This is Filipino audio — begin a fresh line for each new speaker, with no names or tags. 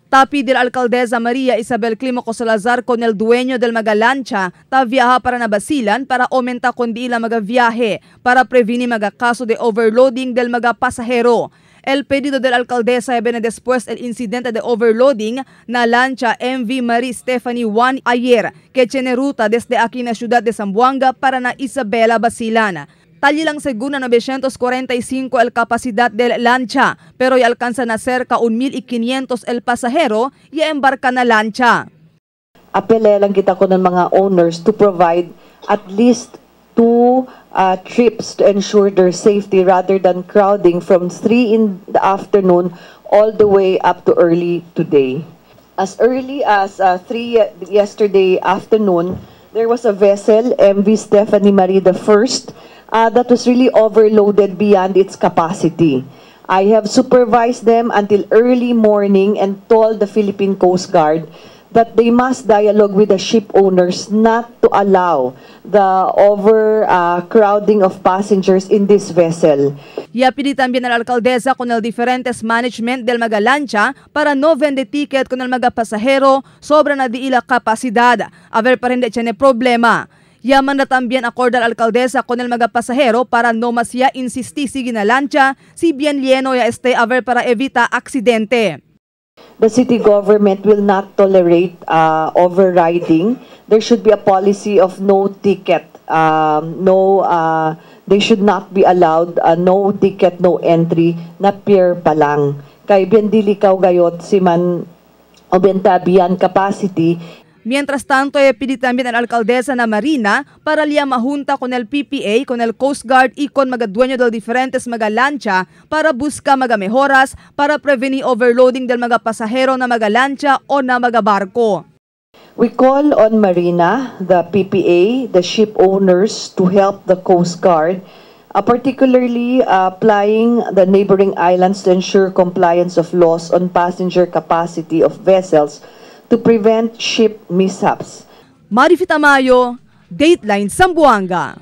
Tapi de la Alcaldesa Maria Isabel Climaco Salazar con el dueño del magalancha ta viaja para Basilan para aumenta kundi ila magaviaje para prevenir magakaso de overloading del pasahero. El pedido de la alcaldesa viene después el incidente de overloading na lancha MV Marie Stephanie Juan ayer que tiene ruta desde aquí na ciudad de Zamboanga para na Isabela, Basilan. Tali lang según na 945 el capacidad del lancha, pero y alcanza na cerca 1,500 el pasahero y embarka na lancha.
Apela lang kita ko ng mga owners to provide at least 2 trips to ensure their safety rather than crowding from 3 in the afternoon all the way up to early today. As early as 3 yesterday afternoon, there was a vessel, MV Stephanie Marie I, that was really overloaded beyond its capacity. I have supervised them until early morning and told the Philippine Coast Guard that they must dialogue with the ship owners not to allow the overcrowding of passengers in this vessel.
Y pidi también a la alcaldesa con el diferentes management del magalancha para no vende ticket con el pasahero sobra na di ila kapasidad. A ver para hindi tiene problema. Yaman na también acorda la alcaldesa con el pasahero para no masya insisti sige na lancha si bien lleno ya este a ver para evita aksidente.
The city government will not tolerate overriding. There should be a policy of no ticket. They should not be allowed no ticket, no entry na pier pa lang. Kay bien dilikaw gayot si man obenta beyond capacity.
Mientras tanto, pidi también a la alcaldesa na Marina para liya mahunta con el PPA, con el Coast Guard y con dueño del diferentes magalancha para busca mejoras para prevenir overloading del pasahero na magalancha o na barco.
We call on Marina, the PPA, the ship owners to help the Coast Guard, particularly applying the neighboring islands to ensure compliance of laws on passenger capacity of vessels to prevent ship mishaps.
Marifita Mayo, Dateline Zamboanga.